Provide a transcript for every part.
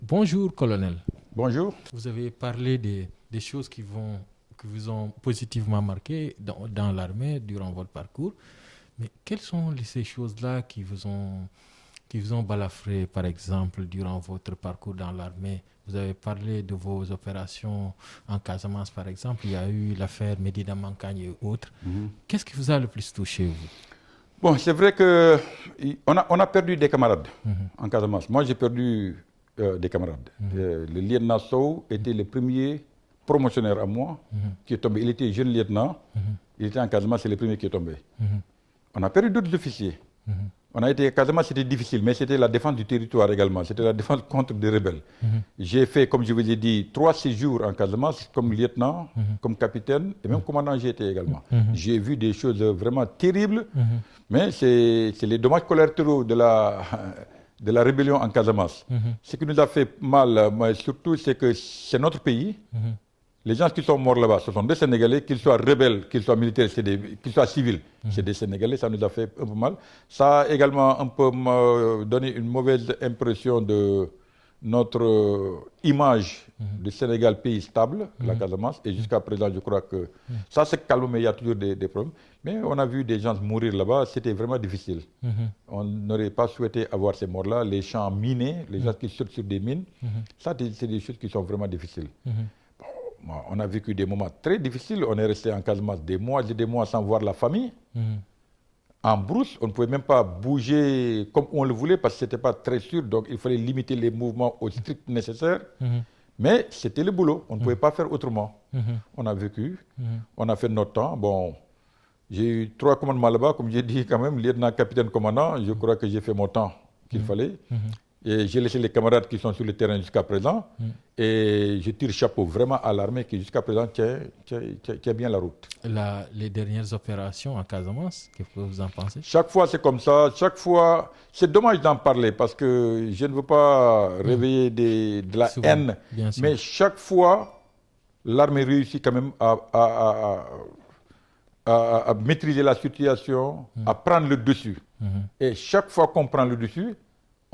Bonjour, colonel. Bonjour. Vous avez parlé des choses qui vous ont positivement marqué dans l'armée durant votre parcours. Mais quelles sont ces choses-là qui vous ont balafré, par exemple, durant votre parcours dans l'armée? Vous avez parlé de vos opérations en Casamance, par exemple. Il y a eu l'affaire Médina Mankagne et autres. Qu'est-ce qui vous a le plus touché, vous? Bon, c'est vrai que on a perdu des camarades Mhm, en Casamance. Moi, j'ai perdu des camarades. Le lieutenant Sow était le premier promotionnaire à moi qui est tombé. Il était jeune lieutenant. Il était en Casamance, c'est le premier qui est tombé. mhm, On a perdu d'autres officiers. mhm, On a été, Casamance, c'était difficile, mais c'était la défense du territoire également. C'était la défense contre des rebelles. mhm, J'ai fait, comme je vous ai dit, 3 séjours en Casamance comme lieutenant, comme capitaine et même commandant GT également. mhm, J'ai vu des choses vraiment terribles, mhm, mais c'est les dommages collatéraux de la rébellion en Casamance. mhm, Ce qui nous a fait mal, mais surtout, c'est que c'est notre pays. mhm, Les gens qui sont morts là-bas, ce sont des Sénégalais, qu'ils soient rebelles, qu'ils soient militaires, qu'ils soient civils. C'est des Sénégalais, ça nous a fait un peu mal. Ça a également un peu donné une mauvaise impression de notre image du Sénégal, pays stable, la Casamance. Et jusqu'à présent, je crois que ça s'est calmé, mais il y a toujours des problèmes. Mais on a vu des gens mourir là-bas, c'était vraiment difficile. mhm, On n'aurait pas souhaité avoir ces morts-là, les champs minés, les gens qui sautent sur des mines. Ça, c'est des choses qui sont vraiment difficiles. mhm, On a vécu des moments très difficiles. On est resté en Casamance des mois et des mois sans voir la famille. mhm, En brousse, on ne pouvait même pas bouger comme on le voulait parce que ce n'était pas très sûr. Donc il fallait limiter les mouvements au strict nécessaire. mhm, Mais c'était le boulot. On ne pouvait pas faire autrement. mhm, On a vécu. mhm. On a fait notre temps. Bon, j'ai eu 3 commandements là-bas. Comme j'ai dit quand même, lieutenant, capitaine, commandant. Je crois que j'ai fait mon temps qu'il fallait. Et j'ai laissé les camarades qui sont sur le terrain jusqu'à présent. Et je tire chapeau vraiment à l'armée qui jusqu'à présent tient bien la route. Les dernières opérations en Casamance, qu'est-ce que vous en pensez? Chaque fois c'est comme ça. Chaque fois, c'est dommage d'en parler parce que je ne veux pas réveiller de la Souvent, haine. bien sûr. Mais chaque fois, l'armée réussit quand même à maîtriser la situation, à prendre le dessus. Et chaque fois qu'on prend le dessus,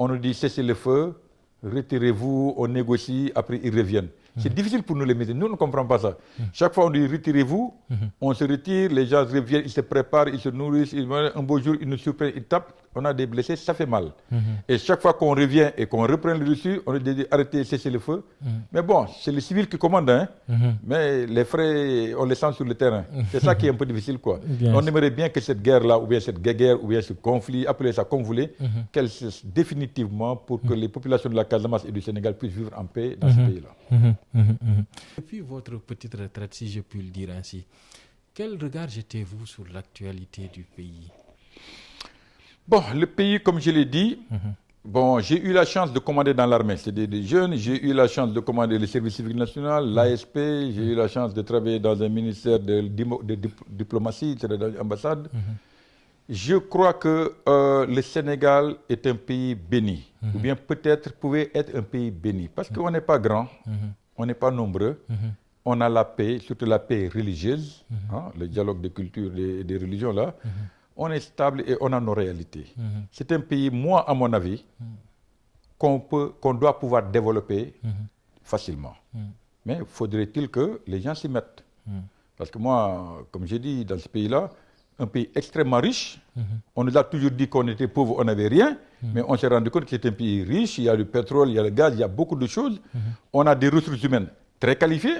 on nous dit cessez le feu, retirez-vous, on négocie, après ils reviennent. C'est difficile pour nous les militaires, nous ne comprenons pas ça. Chaque fois on dit retirez-vous, on se retire, les gens reviennent, ils se préparent, ils se nourrissent, un beau jour ils nous surprennent, ils tapent, on a des blessés, ça fait mal. Et chaque fois qu'on revient et qu'on reprend le dessus, on nous dit arrêtez, cessez le feu. Mais bon, c'est les civils qui commandent, hein. Mais les frais, on les sent sur le terrain. C'est ça qui est un peu difficile, quoi. Bien On sûr. aimerait bien que cette guerre-là, ou bien cette guerre, ou bien ce conflit, appelez ça comme vous voulez, qu'elle cesse définitivement pour que les populations de la Casamance et du Sénégal puissent vivre en paix dans ce pays-là. Depuis votre petite retraite, si je puis le dire ainsi, quel regard jetez-vous sur l'actualité du pays? Bon, le pays, comme je l'ai dit, bon, j'ai eu la chance de commander dans l'armée. C'est des jeunes. J'ai eu la chance de commander le service civique national, l'ASP. J'ai eu la chance de travailler dans un ministère de diplomatie, c'est-à-dire dans l'ambassade. Je crois que le Sénégal est un pays béni, ou bien peut-être pouvait être un pays béni, parce qu'on n'est pas grand, on n'est pas nombreux, on a la paix, surtout la paix religieuse, hein, le dialogue des cultures et des religions là, on est stable et on a nos réalités. C'est un pays, moi à mon avis, qu'on doit pouvoir développer facilement. Mais faudrait-il que les gens s'y mettent? Parce que moi, comme j'ai dit, dans ce pays-là, un pays extrêmement riche. On nous a toujours dit qu'on était pauvre, on n'avait rien, mais on s'est rendu compte que c'est un pays riche, il y a du pétrole, il y a le gaz, il y a beaucoup de choses. On a des ressources humaines très qualifiées,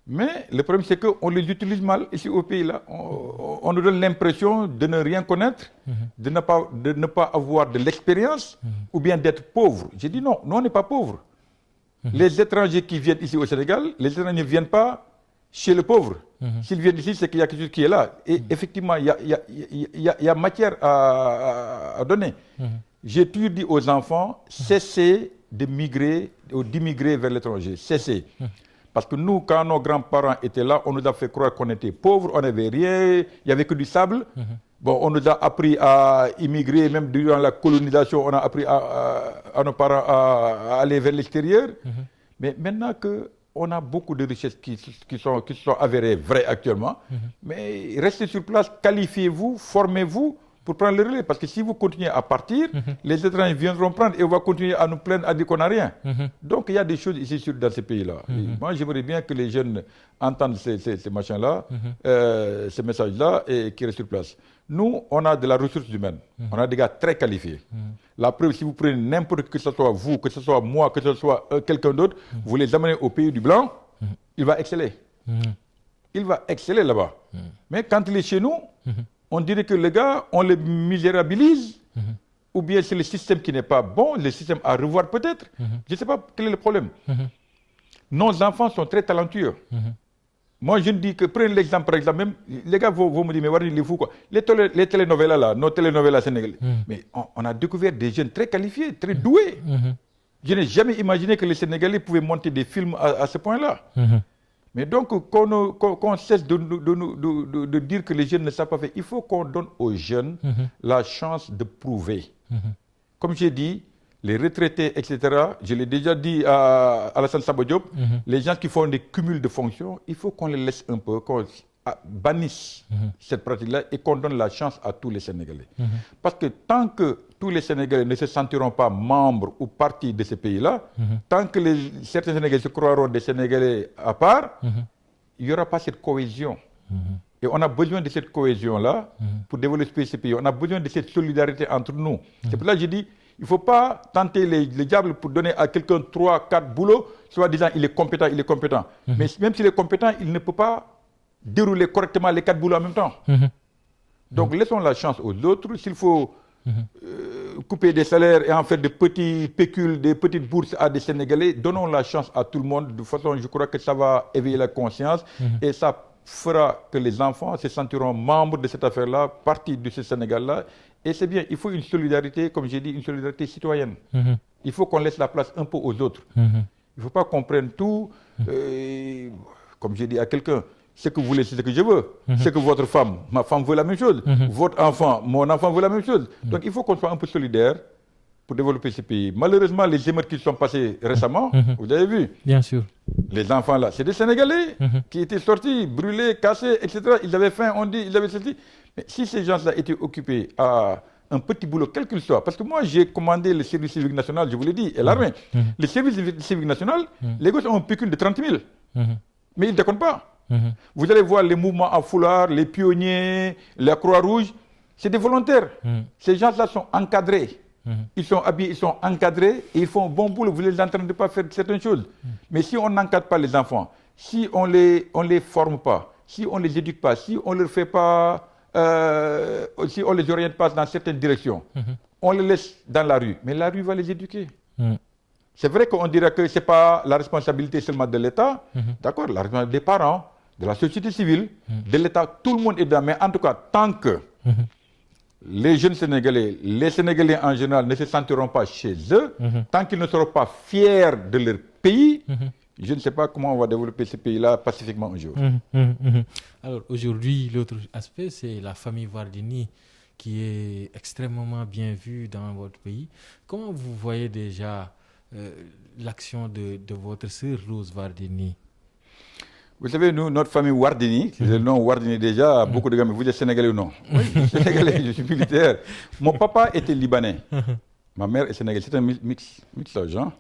mais le problème c'est qu'on les utilise mal ici au pays-là. On nous donne l'impression de ne rien connaître, de ne pas avoir de l'expérience, ou bien d'être pauvre. J'ai dit non, nous on n'est pas pauvres. Les étrangers qui viennent ici au Sénégal, les étrangers ne viennent pas chez le pauvre. S'ils viennent ici, c'est qu'il y a quelque chose qui est là. Et effectivement, il y a matière à donner. J'ai toujours dit aux enfants, cessez de migrer ou d'immigrer vers l'étranger. Cessez. Parce que nous, quand nos grands-parents étaient là, on nous a fait croire qu'on était pauvres, on n'avait rien, il n'y avait que du sable. Bon, on nous a appris à immigrer, même durant la colonisation, on a appris à nos parents à aller vers l'extérieur. Mais maintenant qu'on a beaucoup de richesses qui sont avérées vraies actuellement, mais restez sur place, qualifiez-vous, formez-vous pour prendre le relais. Parce que si vous continuez à partir, les étrangers viendront prendre et on va continuer à nous plaindre, à dire qu'on n'a rien. Donc il y a des choses ici dans ces pays-là. Moi, j'aimerais bien que les jeunes entendent ces machins-là, ces messages-là, et qu'ils restent sur place. Nous, on a de la ressource humaine. On a des gars très qualifiés. La preuve, si vous prenez n'importe que ce soit vous, que ce soit moi, que ce soit quelqu'un d'autre, vous les amenez au pays du blanc, il va exceller. Il va exceller là-bas. Mais quand il est chez nous, on dirait que les gars, on les misérabilise, ou bien c'est le système qui n'est pas bon, le système à revoir peut-être. Je ne sais pas quel est le problème. Nos enfants sont très talentueux. Moi, je ne dis que, prenez l'exemple, par exemple, même, les gars vont me dire, mais Wardi, il est fou, quoi. Les télénovelas, là, nos télénovelas sénégalais. Mais on a découvert des jeunes très qualifiés, très doués. Je n'ai jamais imaginé que les Sénégalais pouvaient monter des films à ce point-là. Mais donc, qu'on cesse de dire que les jeunes ne savent pas faire, il faut qu'on donne aux jeunes la chance de prouver. Comme j'ai dit, les retraités, etc., je l'ai déjà dit à Alassane Samba Diop, les gens qui font des cumuls de fonctions, il faut qu'on les laisse un peu, qu'on bannisse cette pratique-là et qu'on donne la chance à tous les Sénégalais. Parce que tant que tous les Sénégalais ne se sentiront pas membres ou partie de ce pays-là, tant que certains Sénégalais se croiront des Sénégalais à part, il n'y aura pas cette cohésion. Et on a besoin de cette cohésion-là pour développer ce pays. On a besoin de cette solidarité entre nous. C'est pour ça que je dis, il ne faut pas tenter les diables pour donner à quelqu'un 3, 4 boulots, soit disant il est compétent, il est compétent. Mais même s'il est compétent, il ne peut pas dérouler correctement les 4 boulots en même temps. Donc laissons la chance aux autres. S'il faut couper des salaires et en faire des petits pécules, des petites bourses à des Sénégalais, donnons la chance à tout le monde. De toute façon, je crois que ça va éveiller la conscience et ça fera que les enfants se sentiront membres de cette affaire-là, partie de ce Sénégal-là. Et c'est bien, il faut une solidarité, comme j'ai dit, une solidarité citoyenne. Il faut qu'on laisse la place un peu aux autres. Il ne faut pas qu'on prenne tout, comme j'ai dit à quelqu'un, ce que vous voulez, c'est ce que je veux. Ce que votre femme, ma femme veut la même chose. Votre enfant, mon enfant veut la même chose. Donc il faut qu'on soit un peu solidaire pour développer ce pays. Malheureusement, les émeutes qui sont passées récemment, vous avez vu. Bien sûr. Les enfants là, c'est des Sénégalais qui étaient sortis, brûlés, cassés, etc. Ils avaient faim, on dit, ils avaient ceci. Mais si ces gens-là étaient occupés à un petit boulot, quel qu'il soit, parce que moi j'ai commandé le service civique national, je vous l'ai dit, et l'armée. Le service civique national, les gosses ont un pécule de 30 000. Mais ils ne déconnent pas. Vous allez voir les mouvements à foulard, les pionniers, la Croix-Rouge, c'est des volontaires. Ces gens-là sont encadrés. Ils sont habillés, ils sont encadrés et ils font un bon boulot. Vous les entraînez de pas faire certaines choses. Mais si on n'encadre pas les enfants, si on les forme pas, si on les éduque pas, si on leur fait pas, si on les oriente pas dans certaines directions, on les laisse dans la rue. Mais la rue va les éduquer. C'est vrai qu'on dirait que c'est pas la responsabilité seulement de l'État, d'accord, la responsabilité des parents, de la société civile, de l'État, tout le monde est dedans. Mais en tout cas, tant que les jeunes Sénégalais, les Sénégalais en général ne se sentiront pas chez eux, tant qu'ils ne seront pas fiers de leur pays, je ne sais pas comment on va développer ce pays-là pacifiquement un jour. Alors aujourd'hui, l'autre aspect, c'est la famille Wardini qui est extrêmement bien vue dans votre pays. Comment vous voyez déjà l'action de votre sœur Rose Wardini? Vous savez, nous, notre famille Wardini, c'est le nom Wardini déjà, beaucoup de gars, mais vous êtes Sénégalais ou non? Oui, je suis Sénégalais, je suis militaire. Mon papa était Libanais. Ma mère est Sénégalaise. C'est un mixage. Hein?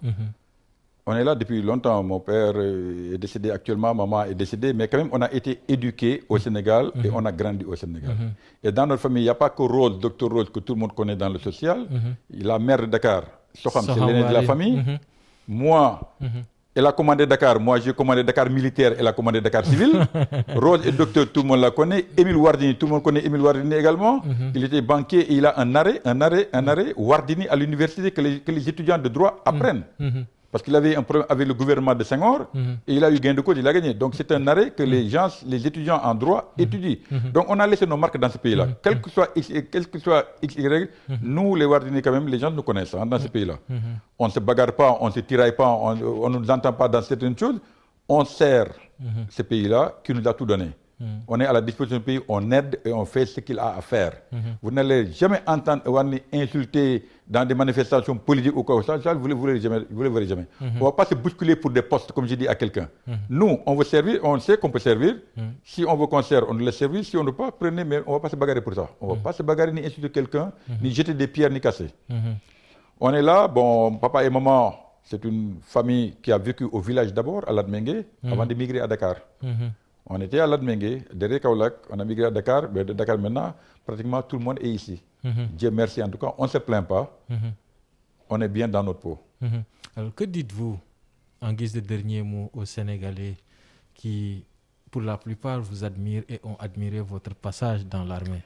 On est là depuis longtemps. Mon père est décédé actuellement, maman est décédée, mais quand même, on a été éduqués au Sénégal et on a grandi au Sénégal. Et dans notre famille, il n'y a pas que Rose, Docteur Rose, que tout le monde connaît dans le social. La mère de Dakar, Soham, c'est l'aîné de la famille. Moi, elle a commandé Dakar. Moi, j'ai commandé Dakar militaire. Elle a commandé Dakar civil. Rose est docteur, tout le monde la connaît. Émile Wardini, tout le monde connaît Émile Wardini également. Il était banquier et il a un arrêt Wardini à l'université que les étudiants de droit apprennent. Parce qu'il avait un problème avec le gouvernement de Senghor et il a eu gain de cause, il a gagné. Donc c'est un arrêt que les gens, les étudiants en droit étudient. Donc on a laissé nos marques dans ce pays-là. Quel que soit X, Y, nous les Wardini quand même, les gens nous connaissent dans ce pays-là. On ne se bagarre pas, on ne se tiraille pas, on ne nous entend pas dans certaines choses. On sert ce pays-là qui nous a tout donné. On est à la disposition du pays, on aide et on fait ce qu'il a à faire. Vous n'allez jamais entendre Wani insulter dans des manifestations politiques ou quoi que ce soit, vous ne le verrez jamais. On ne va pas se bousculer pour des postes, comme j'ai dit à quelqu'un. Nous, on veut servir, on sait qu'on peut servir. Si on veut qu'on serve, on nous laisse servir. Si on ne veut pas, prenez, mais on ne va pas se bagarrer pour ça. On ne va pas se bagarrer ni insulter quelqu'un, ni jeter des pierres, ni casser. On est là, bon, papa et maman, c'est une famille qui a vécu au village d'abord, à Ladmengue, avant de migrer à Dakar. On était à Ladmengue, derrière Kaolack, on a migré à Dakar, mais de Dakar maintenant, pratiquement tout le monde est ici. Dieu merci en tout cas, on ne se plaint pas, on est bien dans notre peau. Alors que dites-vous, en guise de dernier mot, aux Sénégalais qui, pour la plupart, vous admirent et ont admiré votre passage dans l'armée?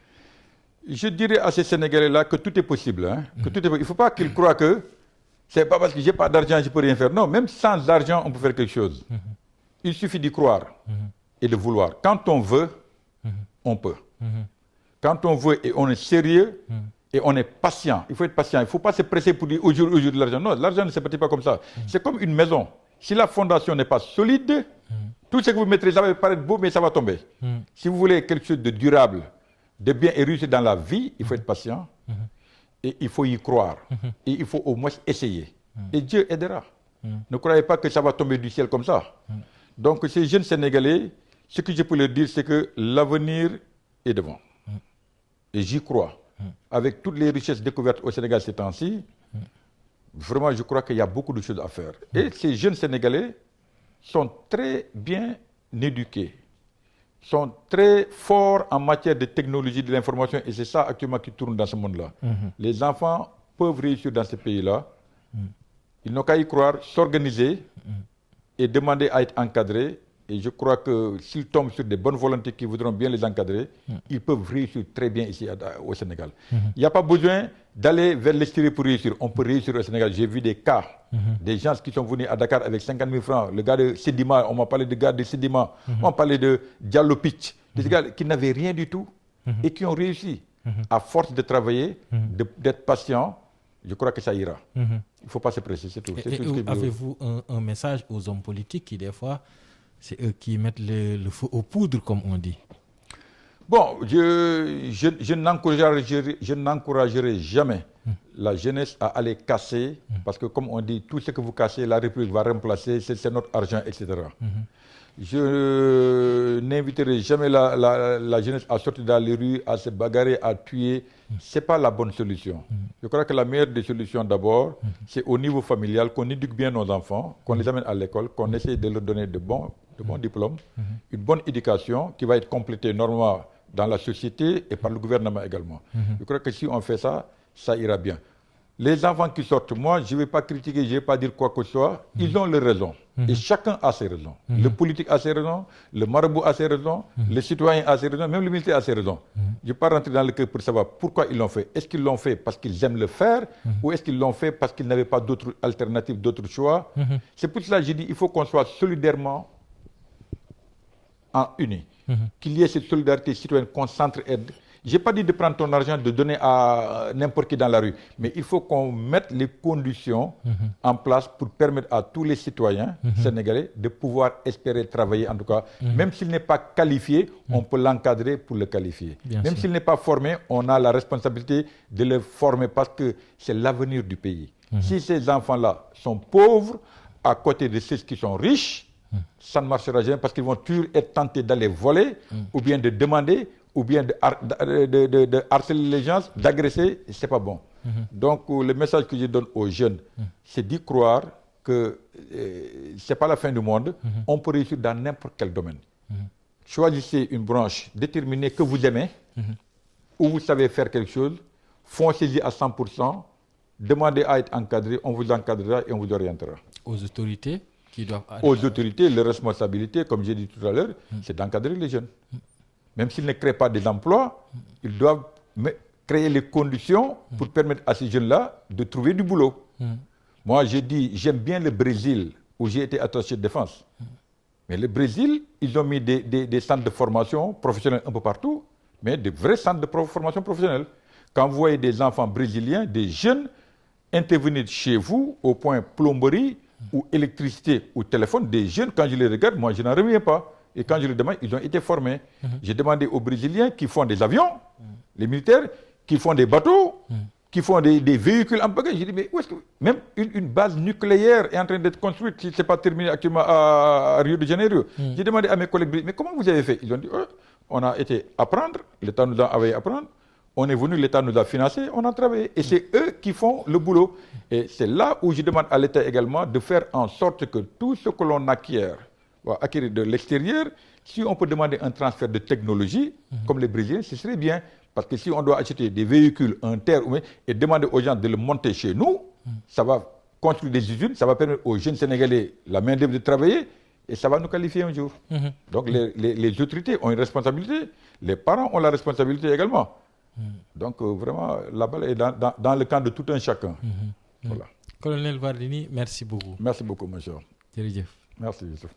Je dirais à ces Sénégalais-là que tout est possible. Hein, que tout est... Il ne faut pas qu'ils croient que c'est pas parce que j'ai pas d'argent, je ne peux rien faire. Non, même sans argent, on peut faire quelque chose. Il suffit d'y croire et de vouloir. Quand on veut, on peut. Quand on veut et on est sérieux et on est patient, il faut être patient. Il ne faut pas se presser pour dire aujourd'hui de l'argent. Non, l'argent ne se bâtit pas comme ça. C'est comme une maison. Si la fondation n'est pas solide, tout ce que vous mettrez, ça va paraître beau, mais ça va tomber. Si vous voulez quelque chose de durable, de bien et réussir dans la vie, il faut être patient et il faut y croire. Et il faut au moins essayer. Et Dieu aidera. Ne croyez pas que ça va tomber du ciel comme ça. Donc ces jeunes Sénégalais, ce que je peux leur dire, c'est que l'avenir est devant. Et j'y crois. Avec toutes les richesses découvertes au Sénégal ces temps-ci, vraiment je crois qu'il y a beaucoup de choses à faire. Et ces jeunes Sénégalais sont très bien éduqués, sont très forts en matière de technologie de l'information et c'est ça actuellement qui tourne dans ce monde-là. Les enfants peuvent réussir dans ce pays-là. Ils n'ont qu'à y croire, s'organiser et demander à être encadrés. Et je crois que s'ils tombent sur des bonnes volontés qui voudront bien les encadrer, ils peuvent réussir très bien ici au Sénégal. Il n'y a pas besoin d'aller vers l'extérieur pour réussir. On peut réussir au Sénégal. J'ai vu des cas, des gens qui sont venus à Dakar avec 50 000 francs. Le gars de Sédima, on m'a parlé de gars de Sédima, on m'a parlé de Diallo Pitch, des gars qui n'avaient rien du tout et qui ont réussi. À force de travailler, d'être patient, je crois que ça ira. Il ne faut pas se presser, c'est tout. Avez-vous un message aux hommes politiques qui, des fois, c'est eux qui mettent le feu aux poudres, comme on dit? Bon, je n'encouragerai jamais la jeunesse à aller casser, parce que comme on dit, tout ce que vous cassez, la République va remplacer, c'est notre argent, etc. Je n'inviterai jamais la jeunesse à sortir dans les rues, à se bagarrer, à tuer. Ce n'est pas la bonne solution. Je crois que la meilleure des solutions d'abord, c'est au niveau familial, qu'on éduque bien nos enfants, qu'on les amène à l'école, qu'on essaie de leur donner de bons diplômes, une bonne éducation qui va être complétée normalement dans la société et par le gouvernement également. Je crois que si on fait ça, ça ira bien. Les enfants qui sortent, moi, je ne vais pas critiquer, je ne vais pas dire quoi que ce soit. Ils ont leurs raisons. Et chacun a ses raisons. Le politique a ses raisons, le marabout a ses raisons, le citoyen a ses raisons, même le militaire a ses raisons. Je ne vais pas rentrer dans le cœur pour savoir pourquoi ils l'ont fait. Est-ce qu'ils l'ont fait parce qu'ils aiment le faire ou est-ce qu'ils l'ont fait parce qu'ils n'avaient pas d'autres alternatives, d'autres choix? C'est pour cela que je dis qu'il faut qu'on soit solidairement unis. Qu'il y ait cette solidarité citoyenne, qu'on s'entraide. Je n'ai pas dit de prendre ton argent, de donner à n'importe qui dans la rue, mais il faut qu'on mette les conditions en place pour permettre à tous les citoyens sénégalais de pouvoir espérer travailler, en tout cas. Même s'il n'est pas qualifié, on peut l'encadrer pour le qualifier. Même s'il n'est pas formé, on a la responsabilité de le former parce que c'est l'avenir du pays. Si ces enfants-là sont pauvres, à côté de ceux qui sont riches, ça ne marchera jamais parce qu'ils vont toujours être tentés d'aller voler ou bien de demander ou bien de harceler les gens, d'agresser, ce n'est pas bon. Donc le message que je donne aux jeunes, c'est d'y croire que ce n'est pas la fin du monde, on peut réussir dans n'importe quel domaine. Choisissez une branche déterminée que vous aimez, où vous savez faire quelque chose, foncez-y à 100%, demandez à être encadré, on vous encadrera et on vous orientera. Aux autorités qui doivent... Aux autorités, leur responsabilité, comme j'ai dit tout à l'heure, c'est d'encadrer les jeunes. Même s'ils ne créent pas des emplois, ils doivent créer les conditions pour permettre à ces jeunes-là de trouver du boulot. Moi, j'ai dit, j'aime bien le Brésil, où j'ai été attaché de défense. Mais le Brésil, ils ont mis des centres de formation professionnelle un peu partout, mais des vrais centres de formation professionnelle. Quand vous voyez des enfants brésiliens, des jeunes, intervenir chez vous au point plomberie ou électricité ou téléphone, des jeunes, quand je les regarde, moi, je n'en reviens pas. Et quand je le demande, ils ont été formés. J'ai demandé aux Brésiliens qui font des avions, les militaires, qui font des bateaux, qui font des véhicules en pagaille. J'ai dit, mais où est-ce que... Même une base nucléaire est en train d'être construite, si ce n'est pas terminé actuellement à Rio de Janeiro. J'ai demandé à mes collègues, mais comment vous avez fait? Ils ont dit, on a été apprendre, l'État nous a envoyé apprendre, on est venu, l'État nous a financé, on a travaillé. Et c'est eux qui font le boulot. Et c'est là où je demande à l'État également de faire en sorte que tout ce que l'on acquiert de l'extérieur, si on peut demander un transfert de technologie, comme les Brésiliens, ce serait bien. Parce que si on doit acheter des véhicules, un terre, et demander aux gens de le monter chez nous, ça va construire des usines, ça va permettre aux jeunes Sénégalais, la main-d'œuvre de travailler, et ça va nous qualifier un jour. Donc les autorités ont une responsabilité, les parents ont la responsabilité également. Donc vraiment, la balle est dans le camp de tout un chacun. Voilà. Colonel Wardini, merci beaucoup. Merci beaucoup, monsieur. Jërëjëf. Merci, Youssouf.